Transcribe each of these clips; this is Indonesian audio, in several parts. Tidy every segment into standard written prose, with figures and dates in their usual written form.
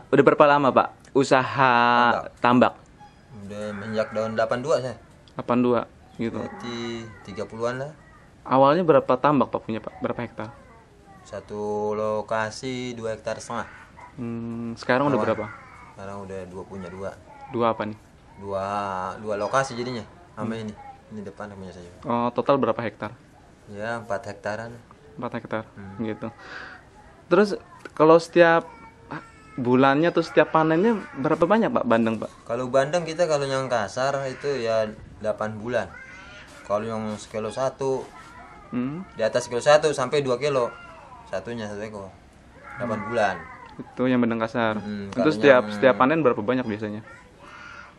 udah berapa lama Pak usaha tambak? Udah menjak tahun 82 saya. 82 gitu. Berarti 30-an lah. Awalnya berapa tambak Pak punya Pak? Berapa hektar? Satu lokasi 2,5 hektar. Sekarang udah Awal. berapa? Sekarang udah punya dua. Dua apa nih? Dua lokasi jadinya. Sama ini. Ini depan punya saya. Oh, total berapa hektar? Ya 4 hektaran. 4 hektar gitu. Terus kalau setiap bulannya tuh setiap panennya berapa banyak Pak bandeng Pak? Kalau bandeng kita kalau yang kasar itu ya 8 bulan. Kalau yang sekilo 1 di atas kilo 1 sampai 2 kilo. Satunya 1 ekor. 8 bulan. Itu yang bandeng kasar. Itu kalau setiap panen berapa banyak biasanya?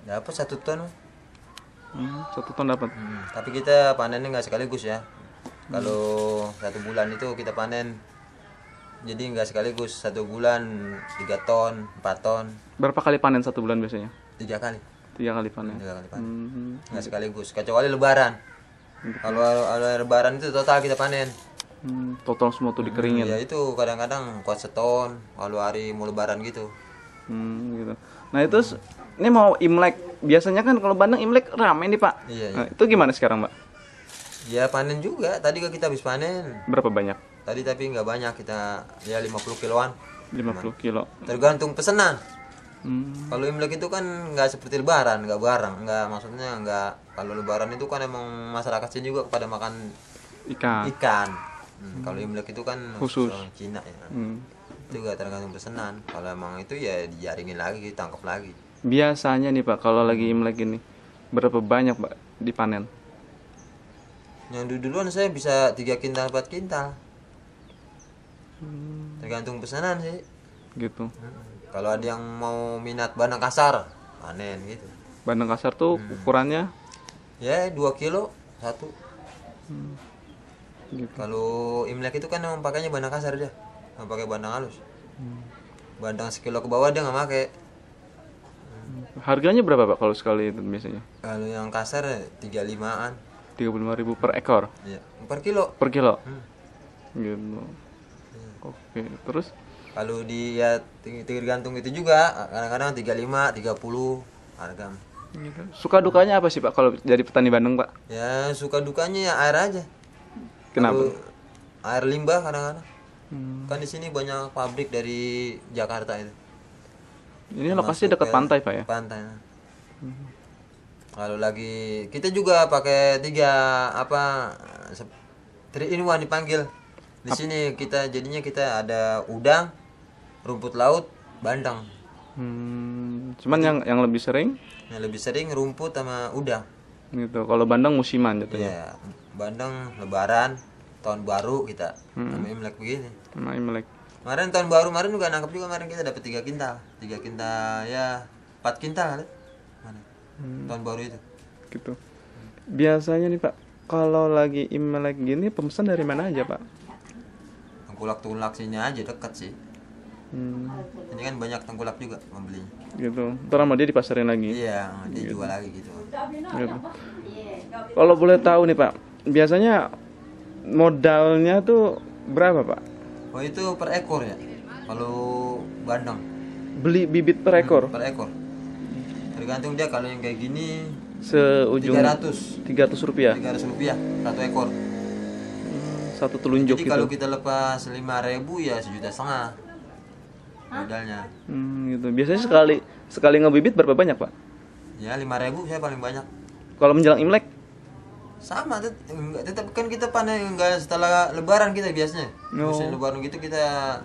Dapat 1 ton. 1 ton dapat. Tapi kita panennya nggak sekaligus ya. Kalau 1 bulan itu kita panen, jadi nggak sekaligus. 1 bulan 3 ton, 4 ton. Berapa kali panen 1 bulan biasanya? 3 kali. 3 kali panen. 3 kali panen. Nggak sekaligus. Kecuali lebaran. Kalau lebaran itu total kita panen. Total semua tuh dikeringin. Ya itu kadang-kadang kuat seton. Kalau hari mau lebaran gitu. Gitu. Nah itu ini mau Imlek. Biasanya kan kalau bandeng Imlek rame nih Pak. Iya. Nah, itu gimana sekarang Pak? Ya panen juga. Tadi kan kita habis panen. Berapa banyak? Tadi tapi nggak banyak, kita ya 50 kiloan. 50 kilo. Tergantung pesanan. Kalau Imlek itu kan nggak seperti lebaran, nggak barang, nggak, maksudnya nggak. Kalau lebaran itu kan emang masyarakat sini juga pada makan Ikan. Kalau Imlek itu kan Khusus orang Cina ya. Itu juga tergantung pesanan. Kalau emang itu ya dijaringin lagi, ditangkap lagi. Biasanya nih Pak kalau lagi Imlek ini berapa banyak Pak dipanen? Yang duluan saya bisa 3 kintal 4 kintal. Tergantung pesanan sih. Gitu. Kalau ada yang mau minat bandeng kasar, panen gitu. Bandeng kasar tuh ukurannya Ya 2 kilo 1. gitu. Kalau Imlek itu kan emang pakainya bandeng kasar dia, nggak pakai bandeng halus. Bandeng sekilo ke bawah dia nggak pakai. Harganya berapa Pak kalau sekali itu biasanya? Kalau yang kasar 35-an. 35.000 per ekor. Ya, per kilo. Per kilo. Gitu. Oke, terus Kalau dia tergantung itu juga, kadang-kadang 35, 30 harga. gitu. Suka dukanya apa sih Pak kalau jadi petani bandeng Pak? Ya suka dukanya ya air aja. Kenapa? Kalau air limbah kadang-kadang. Kan di sini banyak pabrik dari Jakarta itu. Ini lokasinya dekat pantai Pak ya? Pantai. Kalau lagi kita juga pakai 3 in 1 dipanggil. Di sini kita jadinya kita ada udang, rumput laut, bandeng. Cuman yang lebih sering Yang lebih sering rumput sama udang. gitu. Kalau bandeng musiman jatuhnya. Ya, bandeng lebaran, tahun baru kita. Sama Imlek begini. Nah, Imlek. Kemarin tahun baru kemarin juga nangkep juga, kemarin kita dapat 3 kintal. 3 kintal ya 4 kintal kali. Tahun baru itu. Gitu. Biasanya nih Pak, kalau lagi Imlek gini pemesan dari mana aja Pak? Tengkulak-tengkulak sini aja dekat sih. Ini kan banyak tengkulak juga membelinya. Gitu. Ntar sama dia dipasarin lagi. Iya, dia jual lagi gitu. Gitu. Kalau boleh tahu nih Pak, biasanya modalnya tuh berapa Pak? Oh itu per ekor ya. Kalau bandeng Beli bibit per ekor? per ekor. Tergantung dia, kalau yang kayak gini Seujung 300 rupiah. 300 rupiah 1 ekor. Satu telunjuk Jadi gitu. kalau kita lepas 5.000 ya 1,5 juta modalnya. Gitu. Biasanya sekali ngebibit berapa banyak Pak? Ya 5.000 saya paling banyak. Kalau menjelang Imlek? Sama tetap kan kita panen enggak setelah lebaran kita biasanya. Musim lebaran gitu kita.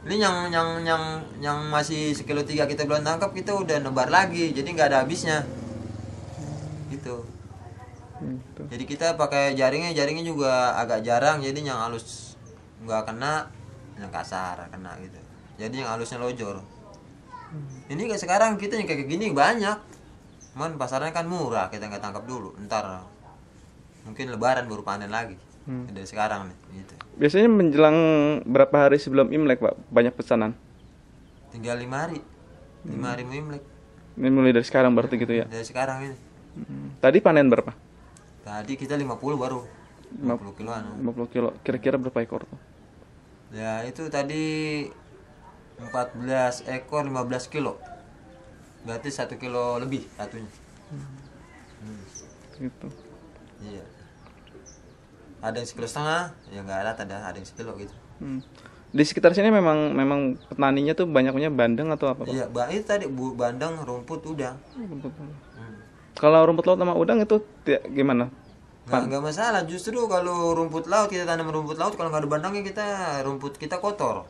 Ini yang masih sekilo 3 kita belum tangkap, kita udah nebar lagi. Jadi nggak ada habisnya. Gitu. Jadi kita pakai jaringnya juga agak jarang, jadi yang halus nggak kena, yang kasar kena gitu. Jadi yang halusnya lojor. Ini kayak sekarang kita yang kayak gini banyak. Cuman pasarnya kan murah, kita nggak tangkap dulu. Ntar mungkin lebaran baru panen lagi. Dari sekarang nih gitu. Biasanya menjelang berapa hari sebelum Imlek Pak banyak pesanan? Tinggal 5 hari. 5 hari mau Imlek. Ini mulai dari sekarang berarti gitu ya? Dari sekarang ini. Tadi panen berapa? Tadi kita 50 baru. 50 kiloan. 50 kilo. Kira-kira berapa ekor tuh? Ya itu tadi 14 ekor 15 kilo. Berarti 1 kilo lebih satunya. Gitu. Iya. Ada yang 1,5 kilo, ya nggak ada yang 1 kilo gitu. Di sekitar sini memang petaninya tuh banyaknya bandeng atau apa, Pak? Iya, itu tadi bandeng, rumput, udang. Kalau rumput laut sama udang itu gimana? Nggak masalah, justru kalau rumput laut kita tanam rumput laut, kalau nggak ada bandengnya rumput kita kotor.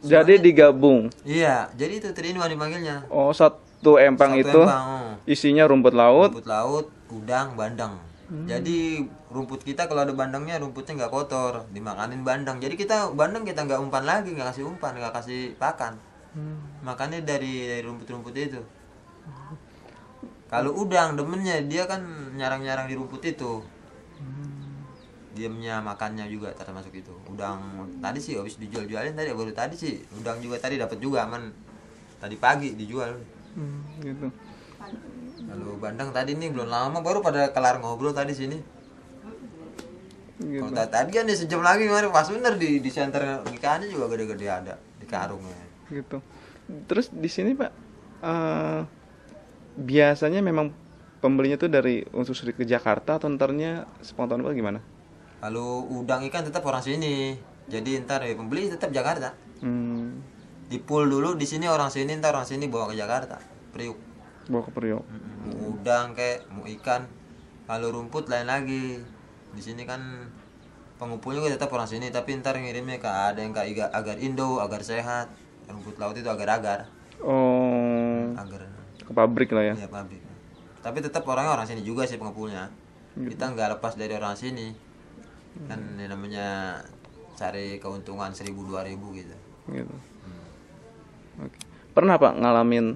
Jadi digabung. Iya, jadi itu terinwan dipanggilnya. Oh, satu empang Satu itu empang, isinya rumput laut. rumput laut, udang, bandeng. Jadi rumput kita kalau ada bandengnya, rumputnya nggak kotor, dimakanin bandeng. Jadi bandeng kita nggak umpan lagi, nggak kasih umpan, nggak kasih pakan. Makannya dari rumput-rumput itu. Kalau udang demennya dia kan nyarang-nyarang di rumput itu. Diamnya makannya juga termasuk itu. Udang tadi sih habis dijual-jualin tadi, baru tadi sih udang juga tadi dapat juga aman. Tadi pagi dijual. Gitu. Kalau bandeng tadi nih belum lama baru pada kelar ngobrol tadi sini. Gitu. Kalau tadi kan nih sejam lagi kemarin pas bener di center ikannya juga gede-gede ada di karungnya. Gitu. Terus di sini, Pak, biasanya memang pembelinya tuh dari unsur ke Jakarta atau ntarnya spontan Pak gimana? Kalau udang ikan tetap orang sini. Jadi ntar pembeli tetap Jakarta. Di pool dulu di sini orang sini, ntar orang sini bawa ke Jakarta. Priuk. Bawa ke Priok. Udang kayak mau ikan. Kalau rumput lain lagi. Di sini kan pengumpulnya juga tetap orang sini, tapi ntar ngirimnya ada yang ke agar Indo, agar sehat. Rumput laut itu agar-agar. Oh, Agar. ke pabrik lah ya. Iya, pabrik. Tapi tetap orangnya orang sini juga sih pengumpulnya. Kita nggak lepas dari orang sini. Kan ini namanya cari keuntungan 1.000-2.000 gitu. Gitu. Oke. Pernah Pak ngalamin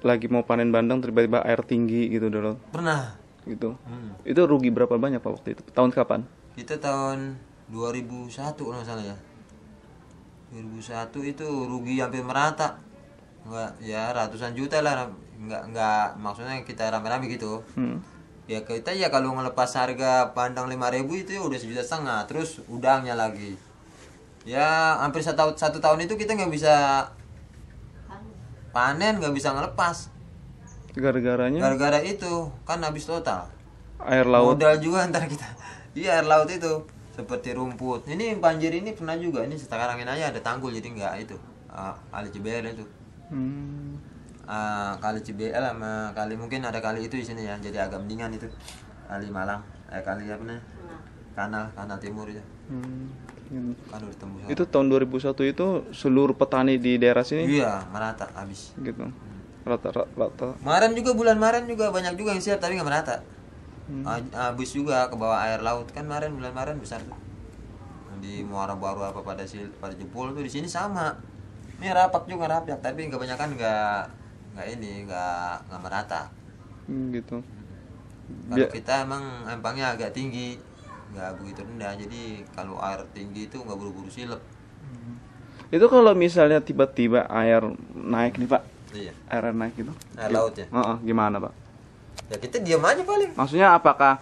lagi mau panen bandeng tiba-tiba air tinggi gitu dulu? Pernah. Gitu. Itu rugi berapa banyak Pak waktu itu? Tahun kapan? Itu tahun 2001 kalau nggak salah ya. 2001 itu rugi hampir merata. Enggak, ya ratusan juta lah. Enggak maksudnya kita rame-rame gitu. Ya kita ya kalau ngelepas harga pandang 5.000 itu ya udah 1,5 juta. Terus udangnya lagi. Ya hampir satu tahun itu kita nggak bisa panen, nggak bisa ngelepas. Gara-garanya Gara-gara itu kan habis total. air laut. Modal juga ntar kita. Iya, air laut itu seperti rumput. Ini banjir ini pernah juga. Ini sekarang ini aja ada tanggul jadi nggak itu. Kali Cibel itu. Kali Cibel sama kali mungkin ada kali itu di sini ya. Jadi agak mendingan itu. Kali Malang. Kali apa namanya? Kanal Timur itu. Gitu. Kan udah tembus. Itu tahun 2001 itu seluruh petani di daerah sini Iya, merata habis. gitu. Rata-rata. Maret juga bulan Maret juga banyak juga yang siap tapi nggak merata. Habis juga ke bawah air laut kan bulan Maret besar tuh. Di Muara Baru apa pada jebol tuh di sini sama. Ini rapak tapi kebanyakan nggak merata. Gitu. Kalau kita emang empangnya agak tinggi, nggak begitu rendah. Jadi kalau air tinggi itu nggak buru-buru silep. Itu kalau misalnya tiba-tiba air naik nih Pak, Iya. air naik gitu. Air laut ya. Gimana Pak? Ya kita diam aja paling. Maksudnya apakah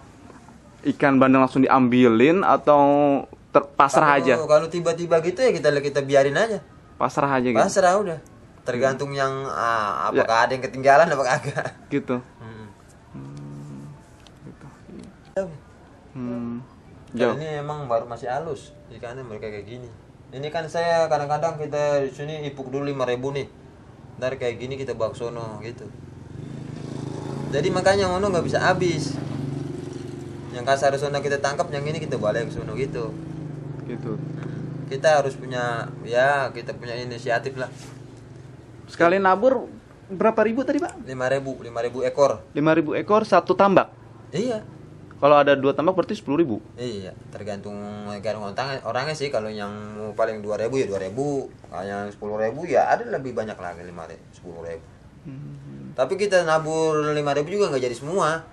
ikan bandeng langsung diambilin atau pasrah aja? Kalau tiba-tiba gitu ya kita biarin aja. Pasrah aja gitu. Pasrah udah. Tergantung yang apakah ada yang ketinggalan apa kagak. Gitu. Jauh. Ini emang baru masih halus ikannya mereka kayak gini. Ini kan saya kadang-kadang kita di sini ipuk dulu 5.000 nih. Ntar kayak gini kita bawa ke sono gitu. Jadi makanya ngono nggak bisa habis. Yang kasar sono kita tangkap, yang ini kita balik ke sono gitu. Gitu. Kita harus punya kita punya inisiatif lah. Sekali nabur berapa ribu tadi Pak? 5.000 ekor. 5.000 ekor satu tambak. Iya. Kalau ada 2 tambak berarti 10.000. Iya, tergantung orangnya sih. Kalau yang paling 2.000 ya 2.000. Kalau yang 10.000 ya ada lebih banyak lagi 10.000. Tapi kita nabur 5.000 juga nggak jadi semua.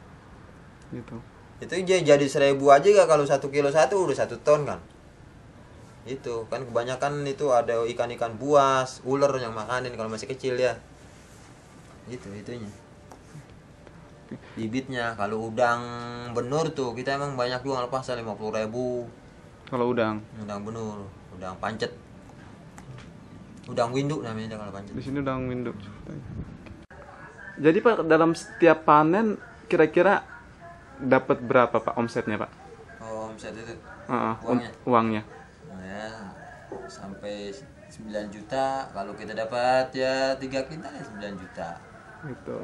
Gitu. Itu jadi 1.000 aja gak kalau 1 kilo udah 1 ton kan. Itu kan kebanyakan itu ada ikan-ikan buas, ular yang makanin kalau masih kecil ya. Gitu itunya. Bibitnya kalau udang benur tuh kita emang banyak juga ngelepas 50.000. Kalau udang Udang benur, udang pancet. Udang winduk namanya kalau pancet. Di sini udang winduk. Jadi Pak, dalam setiap panen kira-kira dapat berapa Pak omsetnya Pak? Oh, omset itu Uangnya. uangnya. Nah, ya sampai 9 juta. Kalau kita dapat ya 3 kintal ya 9 juta. Gitu.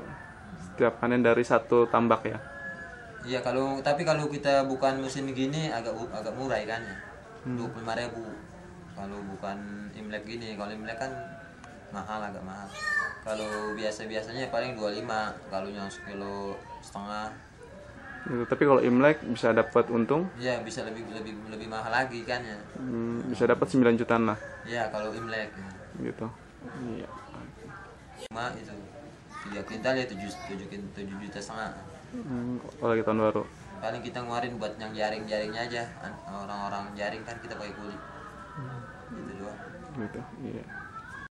Setiap panen dari satu tambak ya. Iya, tapi kalau kita bukan musim gini agak murah ikannya. 25.000. Kalau bukan Imlek gini, kalau Imlek kan agak mahal. Kalau biasanya paling 25, kalau yang 1,5 kilo. Gitu. Tapi kalau Imlek bisa dapat untung? Iya, bisa lebih mahal lagi ikannya. Bisa dapat 9 jutaan lah. Iya, kalau Imlek. Gitu. Iya. Cuma itu 3 kintal ya 7,5 juta. Kalau lagi tahun baru. Paling kita ngeluarin buat yang jaring-jaringnya aja. Orang-orang jaring kan kita pakai kulit. Gitu doang. Gitu. Iya.